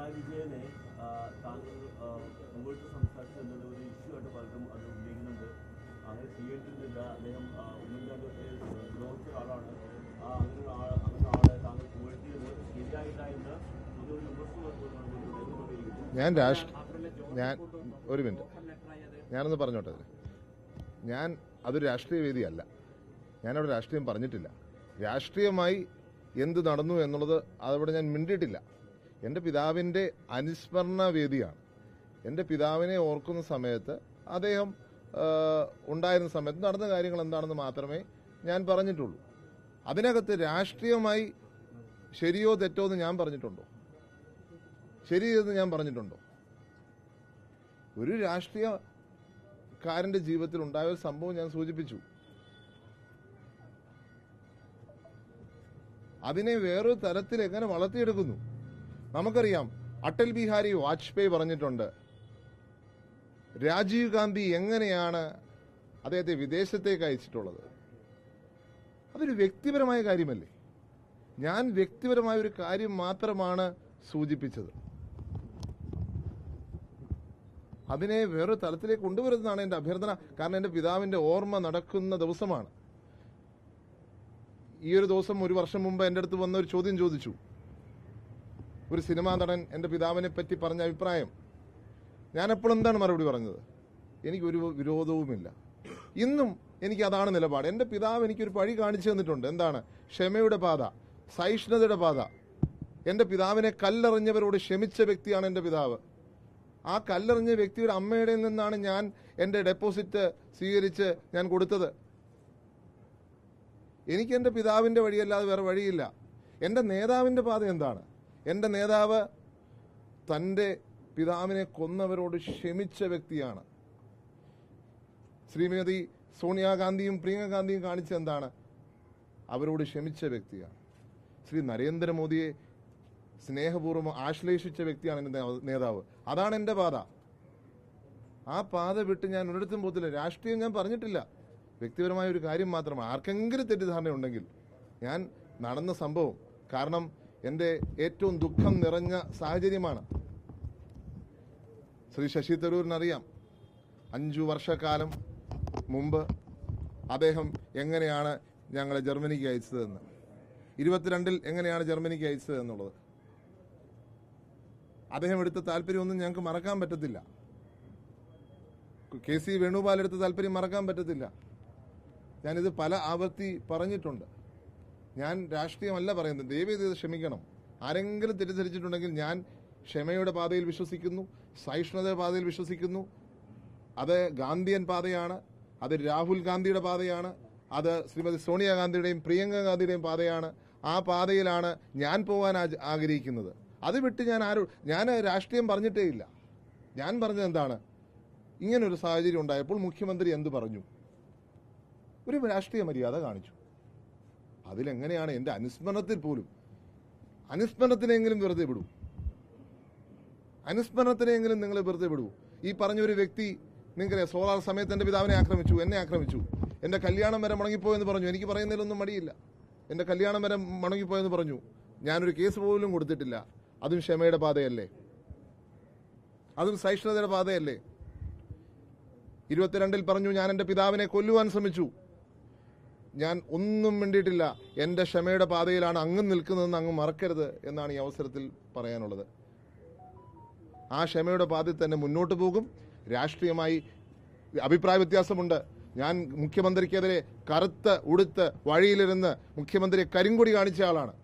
പിണറായി വിജയനെ താങ്കൾ മുമ്പോട്ട് സംസാരിച്ചെന്നത് ഒരു ഇഷ്യൂ ആയിട്ട് പലരും അത് ഉന്നയിക്കുന്നുണ്ട്. അങ്ങനെ ചെയ്യേണ്ടിരുന്നില്ല, അദ്ദേഹം ഉമ്മൻചാണ്ടിയൊക്കെ ദ്രോഹിച്ച ആളാണ്, അങ്ങനെ ആളെ താങ്കൾ പുകഴ്ത്തിയത് ശരിയായില്ല എന്ന് പൊതുവെ ഞാൻ ഒരു മിനിറ്റ് ഞാനൊന്ന് പറഞ്ഞോട്ടെ. അതൊരു രാഷ്ട്രീയ വേദിയല്ല. ഞാനവിടെ രാഷ്ട്രീയം പറഞ്ഞിട്ടില്ല. രാഷ്ട്രീയമായി എന്ത് നടന്നു എന്നുള്ളത് അതവിടെ ഞാൻ മിണ്ടിയിട്ടില്ല. എൻ്റെ പിതാവിൻ്റെ അനുസ്മരണ വേദിയാണ്. എൻ്റെ പിതാവിനെ ഓർക്കുന്ന സമയത്ത് അദ്ദേഹം ഉണ്ടായിരുന്ന സമയത്ത് നടന്ന കാര്യങ്ങൾ എന്താണെന്ന് മാത്രമേ ഞാൻ പറഞ്ഞിട്ടുള്ളൂ. അതിനകത്ത് രാഷ്ട്രീയമായി ശരിയോ തെറ്റോ എന്ന് ഞാൻ പറഞ്ഞിട്ടുണ്ടോ? ശരിയെന്ന് ഞാൻ പറഞ്ഞിട്ടുണ്ടോ? ഒരു രാഷ്ട്രീയക്കാരൻ്റെ ജീവിതത്തിൽ ഉണ്ടായ ഒരു സംഭവം ഞാൻ സൂചിപ്പിച്ചു. അതിനെ വേറൊരു തരത്തിൽ എങ്ങനെ വളർത്തിയെടുക്കുന്നു? നമുക്കറിയാം, അടൽ ബിഹാരി വാജ്പേയി പറഞ്ഞിട്ടുണ്ട്, രാജീവ് ഗാന്ധി എങ്ങനെയാണ് അദ്ദേഹത്തെ വിദേശത്തേക്ക് അയച്ചിട്ടുള്ളത്. അതൊരു വ്യക്തിപരമായ കാര്യമല്ലേ? ഞാൻ വ്യക്തിപരമായ ഒരു കാര്യം മാത്രമാണ് സൂചിപ്പിച്ചത്. അതിനെ വേറൊരു തലത്തിലേക്ക് കൊണ്ടുവരുന്നതാണ് എൻ്റെ അഭ്യർത്ഥന. കാരണം എൻ്റെ പിതാവിൻ്റെ ഓർമ്മ നടക്കുന്ന ദിവസമാണ്. ഈ ഒരു ദിവസം ഒരു വർഷം മുമ്പ് എൻ്റെ അടുത്ത് വന്ന ഒരു ചോദ്യം ചോദിച്ചു. ഒരു സിനിമാ നടൻ എൻ്റെ പിതാവിനെ പറ്റി പറഞ്ഞ അഭിപ്രായം. ഞാനെപ്പോൾ എന്താണ് മറുപടി പറഞ്ഞത്? എനിക്കൊരു വിരോധവുമില്ല. ഇന്നും എനിക്ക് അതാണ് നിലപാട്. എൻ്റെ പിതാവ് എനിക്കൊരു വഴി കാണിച്ചു തന്നിട്ടുണ്ട്. എന്താണ്? ക്ഷമയുടെ പാത, സഹിഷ്ണുതയുടെ പാത. എൻ്റെ പിതാവിനെ കല്ലെറിഞ്ഞവരോട് ക്ഷമിച്ച വ്യക്തിയാണ് എൻ്റെ പിതാവ്. ആ കല്ലെറിഞ്ഞ വ്യക്തിയുടെ അമ്മയുടെ നിന്നാണ് ഞാൻ എൻ്റെ ഡെപ്പോസിറ്റ് സ്വീകരിച്ച് ഞാൻ കൊടുത്തത്. എനിക്ക് എൻ്റെ പിതാവിൻ്റെ വഴിയല്ലാതെ വേറെ വഴിയില്ല. എൻ്റെ നേതാവിൻ്റെ പാത എന്താണ്? എൻ്റെ നേതാവ് തൻ്റെ പിതാവിനെ കൊന്നവരോട് ക്ഷമിച്ച വ്യക്തിയാണ്. ശ്രീമതി സോണിയാഗാന്ധിയും പ്രിയങ്ക ഗാന്ധിയും കാണിച്ച എന്താണ്? അവരോട് ക്ഷമിച്ച വ്യക്തിയാണ്. ശ്രീ നരേന്ദ്രമോദിയെ സ്നേഹപൂർവ്വം ആശ്ലേഷിച്ച വ്യക്തിയാണ് എൻ്റെ നേതാവ്. അതാണ് എൻ്റെ പാത. ആ പാത വിട്ട് ഞാൻ ഒരിടത്തും പോകത്തില്ല. രാഷ്ട്രീയം ഞാൻ പറഞ്ഞിട്ടില്ല. വ്യക്തിപരമായ ഒരു കാര്യം മാത്രമാണ്. ആർക്കെങ്കിലും തെറ്റിദ്ധാരണ ഉണ്ടെങ്കിൽ ഞാൻ നടന്ന സംഭവം, കാരണം എൻ്റെ ഏറ്റവും ദുഃഖം നിറഞ്ഞ സാഹചര്യമാണ്. ശ്രീ ശശി തരൂരിനറിയാം 5 വർഷക്കാലം മുമ്പ് അദ്ദേഹം എങ്ങനെയാണ് ഞങ്ങളെ ജർമ്മനിക്ക് അയച്ചതെന്ന്, 22-ൽ എങ്ങനെയാണ് ജർമ്മനിക്ക് അയച്ചത് എന്നുള്ളത്. അദ്ദേഹം എടുത്ത താല്പര്യമൊന്നും ഞങ്ങൾക്ക് മറക്കാൻ പറ്റത്തില്ല. KC വേണുഗോപാൽ എടുത്ത താല്പര്യം മറക്കാൻ പറ്റത്തില്ല. ഞാനിത് പല ആവർത്തി പറഞ്ഞിട്ടുണ്ട്. ഞാൻ രാഷ്ട്രീയമല്ല പറയുന്നത്. ദയവേത് ഇത് ക്ഷമിക്കണം. ആരെങ്കിലും തെറ്റിദ്ധരിച്ചിട്ടുണ്ടെങ്കിൽ ഞാൻ ക്ഷമയുടെ പാതയിൽ വിശ്വസിക്കുന്നു, സഹിഷ്ണുതയുടെ പാതയിൽ വിശ്വസിക്കുന്നു. അത് ഗാന്ധിയൻ പാതയാണ്, അത് രാഹുൽ ഗാന്ധിയുടെ പാതയാണ്, അത് ശ്രീമതി സോണിയാഗാന്ധിയുടെയും പ്രിയങ്ക ഗാന്ധിയുടെയും പാതയാണ്. ആ പാതയിലാണ് ഞാൻ പോകാൻ ആഗ്രഹിക്കുന്നത്. അത് വിട്ട് ഞാൻ രാഷ്ട്രീയം പറഞ്ഞിട്ടേ ഇല്ല. ഞാൻ പറഞ്ഞത് എന്താണ്? ഇങ്ങനൊരു സാഹചര്യം ഉണ്ടായപ്പോൾ മുഖ്യമന്ത്രി എന്ത് പറഞ്ഞു? ഒരു രാഷ്ട്രീയ മര്യാദ കാണിച്ചു. അതിലെങ്ങനെയാണ് എൻ്റെ അനുസ്മരണത്തിൽ പോലും, അനുസ്മരണത്തിനെങ്കിലും വെറുതെ വിടൂ, അനുസ്മരണത്തിനെങ്കിലും നിങ്ങൾ വെറുതെ വിടൂ. ഈ പറഞ്ഞൊരു വ്യക്തി നിങ്ങൾക്കറിയാം, സോളാർ സമയത്ത് എൻ്റെ പിതാവിനെ ആക്രമിച്ചു, എന്നെ ആക്രമിച്ചു, എൻ്റെ കല്യാണം വരെ മുടങ്ങിപ്പോയെന്ന് പറഞ്ഞു. എനിക്ക് പറയുന്നതിലൊന്നും മടിയില്ല. എൻ്റെ കല്യാണം വരെ മുടങ്ങിപ്പോയെന്ന് പറഞ്ഞു. ഞാനൊരു കേസ് പോലും കൊടുത്തിട്ടില്ല. അതും ക്ഷമയുടെ പാതയല്ലേ? അതും സഹിഷ്ണുതയുടെ പാതയല്ലേ? 22-ൽ പറഞ്ഞു ഞാൻ എൻ്റെ പിതാവിനെ കൊല്ലുവാൻ ശ്രമിച്ചു. ഞാൻ ഒന്നും മിണ്ടിയിട്ടില്ല. എൻ്റെ ക്ഷമയുടെ പാതയിലാണ് അങ്ങ് നിൽക്കുന്നതെന്ന് അങ്ങ് മറക്കരുത് എന്നാണ് ഈ അവസരത്തിൽ പറയാനുള്ളത്. ആ ക്ഷമയുടെ പാതയിൽ തന്നെ മുന്നോട്ട് പോകും. രാഷ്ട്രീയമായി അഭിപ്രായ വ്യത്യാസമുണ്ട്. ഞാൻ മുഖ്യമന്ത്രിക്കെതിരെ കറുത്ത് ഉടുത്ത് വഴിയിലിരുന്ന് മുഖ്യമന്ത്രിയെ കരിങ്കൊടി കാണിച്ച ആളാണ്.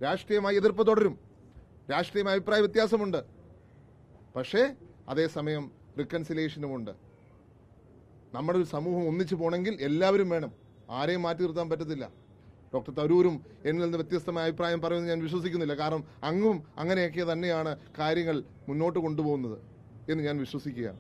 രാഷ്ട്രീയമായി എതിർപ്പ് തുടരും. രാഷ്ട്രീയമായ അഭിപ്രായ വ്യത്യാസമുണ്ട്. പക്ഷേ അതേസമയം റിക്കൺസിലിയേഷനുമുണ്ട്. നമ്മുടെ ഒരു സമൂഹം ഒന്നിച്ചു പോകണമെങ്കിൽ എല്ലാവരും വേണം. ആരെയും മാറ്റി നിർത്താൻ പറ്റത്തില്ല. ഡോക്ടർ തരൂരും എന്നിൽ നിന്ന് വ്യത്യസ്തമായ അഭിപ്രായം പറയുമെന്ന് ഞാൻ വിശ്വസിക്കുന്നില്ല. കാരണം അങ്ങും അങ്ങനെയൊക്കെ തന്നെയാണ് കാര്യങ്ങൾ മുന്നോട്ട് കൊണ്ടുപോകുന്നത് എന്ന് ഞാൻ വിശ്വസിക്കുകയാണ്.